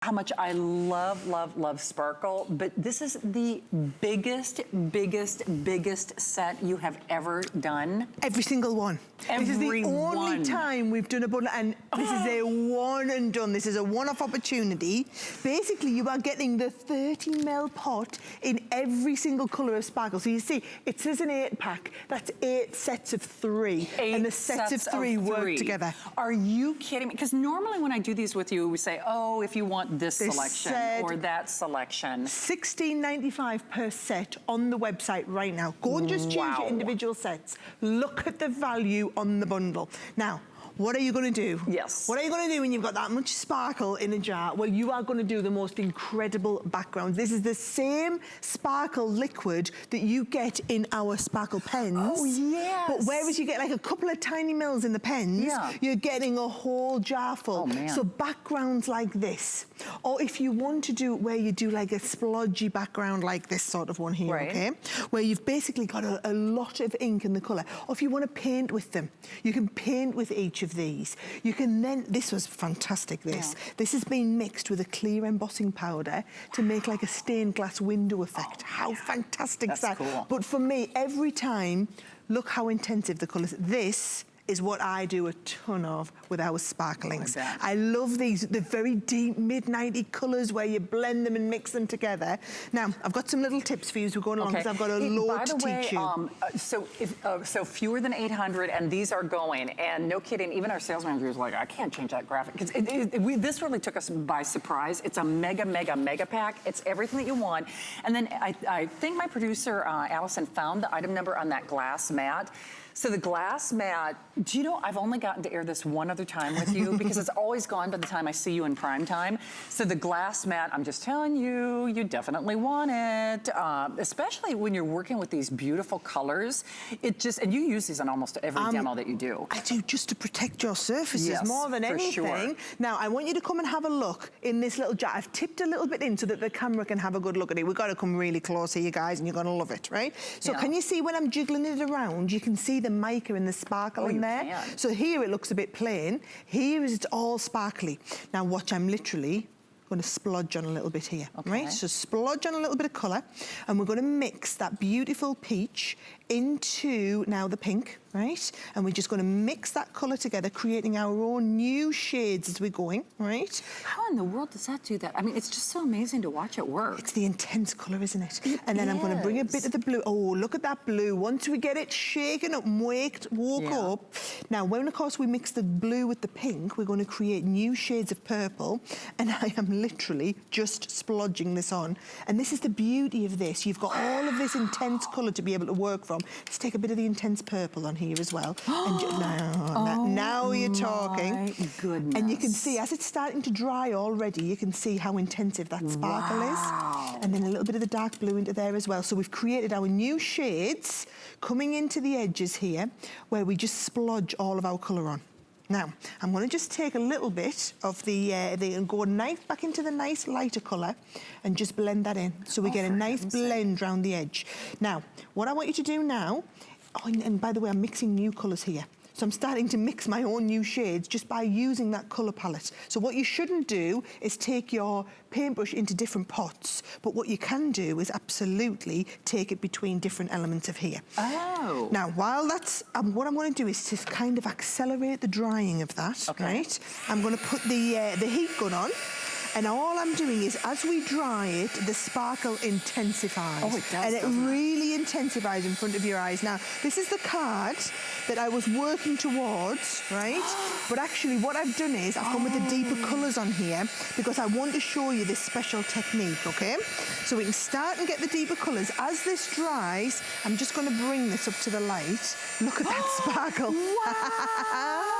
how much I love, love, love sparkle, but this is the biggest, biggest, biggest set you have ever done. Every single one. This is the only time we've done a bundle, and this is a one and done. This is a one-off opportunity. Basically, you are getting the 30ml pot in every single colour of sparkle. So you see, it says an 8-pack. That's 8 sets of 3. And the sets of 3 work together. Are you kidding me? Because normally when I do these with you, we say, oh, if you want this selection or that selection. $16.95 per set on the website right now. Go and just choose your individual sets. Look at the value on the bundle. Now, what are you going to do? Yes. What are you going to do when you've got that much sparkle in a jar? Well, you are going to do the most incredible backgrounds. This is the same sparkle liquid that you get in our sparkle pens. Oh, yes. But whereas you get like a couple of tiny mils in the pens, you're getting a whole jar full. Oh, man. So backgrounds like this. Or if you want to do where you do like a splodgy background like this sort of one here, okay? Where you've basically got a lot of ink in the colour. Or if you want to paint with them, you can paint with each of these. You can then, this was fantastic, this. This has been mixed with a clear embossing powder to make like a stained glass window effect. How fantastic is that? Cool. But for me, every time, look how intensive the colours. This is what I do a ton of with our sparklings. I love these, the very deep mid-90 colours where you blend them and mix them together. Now, I've got some little tips for you as we're going along because I've got a lot to teach you. So fewer than 800 and these are going, and no kidding, even our sales manager is like, I can't change that graphic. Because this really took us by surprise. It's a mega, mega, mega pack. It's everything that you want. And then I think my producer, Allison, found the item number on that glass mat. So the glass mat, do you know, I've only gotten to air this one other time with you because it's always gone by the time I see you in prime time. So the glass mat, I'm just telling you, you definitely want it, especially when you're working with these beautiful colors. It just, and you use these on almost every demo that you do. I do, just to protect your surfaces more than anything. Sure. Now, I want you to come and have a look in this little jar. I've tipped a little bit in so that the camera can have a good look at it. We've got to come really close here, you guys, and you're going to love it, right? So can you see when I'm jiggling it around, you can see the mica and the sparkle in there. So here it looks a bit plain. Here is it's all sparkly. Now watch, I'm literally going to splodge on a little bit here, right? So splodge on a little bit of colour, and we're going to mix that beautiful peach into now the pink, right? And we're just going to mix that colour together, creating our own new shades as we're going, right? How in the world does that do that? I mean, it's just so amazing to watch it work. It's the intense colour, isn't it? And then I'm going to bring a bit of the blue. Oh, look at that blue. Once we get it shaken up and woke up. Now, when, of course, we mix the blue with the pink, we're going to create new shades of purple. And I am literally just splodging this on. And this is the beauty of this. You've got all of this intense colour to be able to work from. Let's take a bit of the intense purple on here as well. And now you're talking. My goodness. And you can see, as it's starting to dry already, you can see how intensive that sparkle is. And then a little bit of the dark blue into there as well. So we've created our new shades coming into the edges here, where we just splodge all of our colour on. Now, I'm going to just take a little bit of and go back into the nice lighter colour and just blend that in. So we get a nice blend around the edge. Now, what I want you to do now, and by the way, I'm mixing new colours here. So I'm starting to mix my own new shades just by using that colour palette. So what you shouldn't do is take your paintbrush into different pots, but what you can do is absolutely take it between different elements of here. Oh. Now, while that's, what I'm going to do is to kind of accelerate the drying of that, right? I'm going to put the heat gun on. And all I'm doing is, as we dry it, the sparkle intensifies. Oh, it does. And it really intensifies in front of your eyes. Now, this is the card that I was working towards, right? But actually, what I've done is, I've gone with the deeper colours on here because I want to show you this special technique, okay? So we can start and get the deeper colours. As this dries, I'm just going to bring this up to the light. Look at that sparkle. Wow!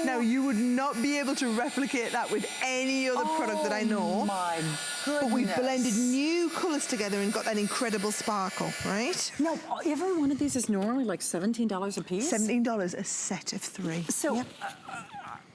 Now, you would not be able to replicate that with any other product that I know. Oh my goodness. But we've blended new colours together and got that incredible sparkle, right? Now, every one of these is normally like $17 a piece? $17 a set of 3. So,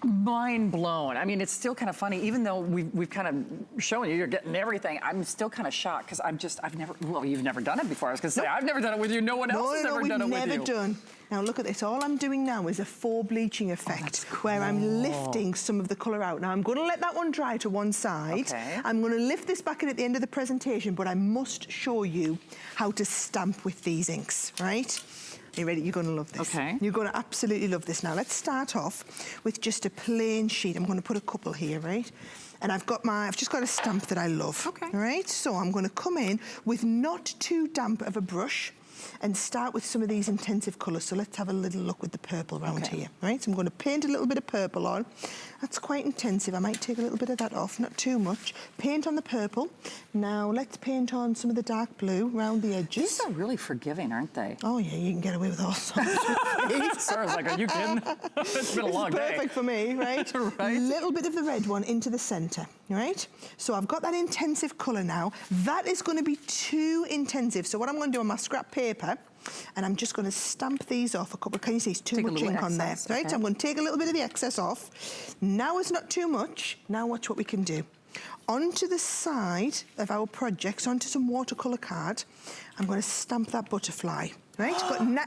mind blown. I mean, it's still kind of funny, even though we've kind of shown you're getting everything. I'm still kind of shocked because I've never, well, you've never done it before. I was going to say, I've never done it with you. No one else has ever done it with you. We've never done. Now look at this. All I'm doing now is a full bleaching effect where I'm lifting some of the colour out. Now I'm going to let that one dry to one side. Okay. I'm going to lift this back in at the end of the presentation, but I must show you how to stamp with these inks, right? Are you ready? You're going to love this. Okay. You're going to absolutely love this. Now let's start off with just a plain sheet. I'm going to put a couple here, right? And I've just got a stamp that I love. Okay. Right? So I'm going to come in with not too damp of a brush and start with some of these intensive colours. So let's have a little look with the purple around here, right? So I'm going to paint a little bit of purple on. That's quite intensive. I might take a little bit of that off, not too much. Paint on the purple. Now let's paint on some of the dark blue around the edges. These are really forgiving, aren't they? Oh yeah, you can get away with all sorts. Sorry, I was like, are you kidding? It's been a long day. Perfect for me, right? Right. Little bit of the red one into the centre, right? So I've got that intensive colour now. That is going to be too intensive. So what I'm going to do on my scrap paper, and I'm just going to stamp these off a couple. Can you see it's too much ink on there, right? Okay. So I'm going to take a little bit of the excess off. Now it's not too much. Now watch what we can do. Onto the side of our projects, onto some watercolour card, I'm going to stamp that butterfly. Right,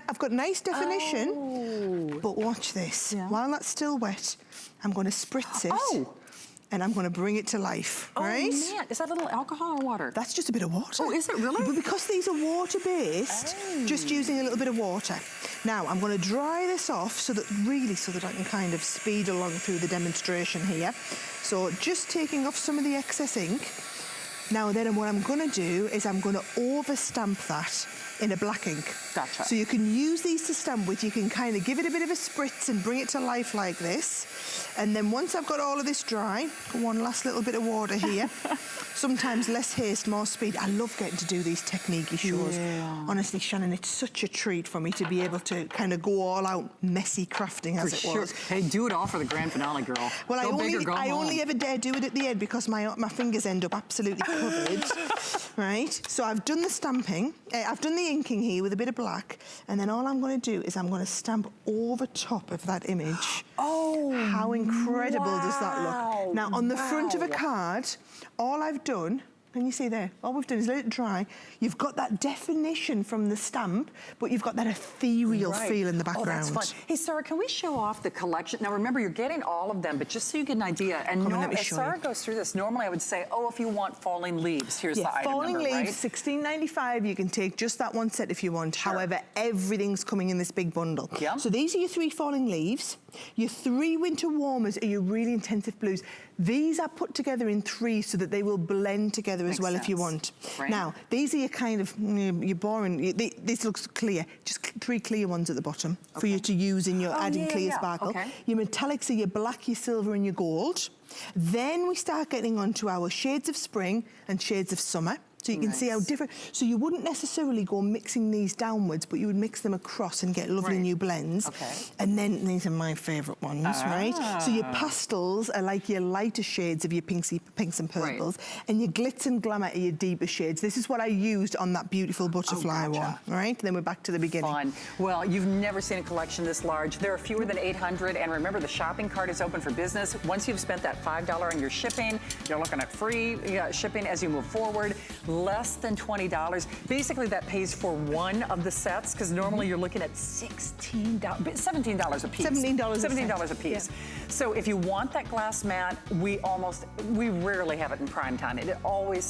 I've got nice definition, but watch this. Yeah. While that's still wet, I'm going to spritz it, and I'm going to bring it to life, right? Oh man, is that a little alcohol or water? That's just a bit of water. Oh, is it really? But because these are water-based, just using a little bit of water. Now, I'm going to dry this off so that I can kind of speed along through the demonstration here. So just taking off some of the excess ink. Now then what I'm going to do is I'm going to over-stamp that in a black ink. Gotcha. So you can use these to stamp with. You can kind of give it a bit of a spritz and bring it to life like this. And then once I've got all of this dry, one last little bit of water here. Sometimes less haste, more speed. I love getting to do these technique-y shows. Yeah. Honestly, Shannon, it's such a treat for me to be able to kind of go all out messy crafting as it was. Hey, do it all for the grand finale, girl. Well, I only ever dare do it at the end because my fingers end up absolutely covered. Right? So I've done the stamping. I've done the inking here with a bit of black, and then all I'm going to do is I'm going to stamp over top of that image. Oh, how incredible does that look? Now, on the front of a card, all I've done, can you see there? All we've done is let it dry. You've got that definition from the stamp, but you've got that ethereal feel in the background. Oh, that's fun. Hey, Sarah, can we show off the collection? Now, remember, you're getting all of them, but just so you get an idea, and as Sarah goes through this, normally I would say, oh, if you want falling leaves, here's the item number, falling leaves, $16.95. You can take just that one set if you want. Sure. However, everything's coming in this big bundle. Yeah. So these are your 3 falling leaves. Your 3 winter warmers are your really intensive blues. These are put together in 3 so that they will blend together as well if you want. Right. Now, these are your kind of, your boring, this looks clear. Just 3 clear ones at the bottom for you to use in your adding clear sparkle. Okay. Your metallics are your black, your silver and your gold. Then we start getting onto our shades of spring and shades of summer. So you can see how different, so you wouldn't necessarily go mixing these downwards, but you would mix them across and get lovely new blends. Okay. And then these are my favourite ones, right? So your pastels are like your lighter shades of your pinks and purples, and your glitz and glamour are your deeper shades. This is what I used on that beautiful butterfly one, right? Then we're back to the beginning. Fun. Well, you've never seen a collection this large. There are fewer than 800, and remember, the shopping cart is open for business. Once you've spent that $5 on your shipping, you're looking at free shipping as you move forward. Less than $20. Basically, that pays for one of the sets, because normally you're looking at $17 a piece. $17 a piece. Yeah. So if you want that glass mat, we rarely have it in prime time. It always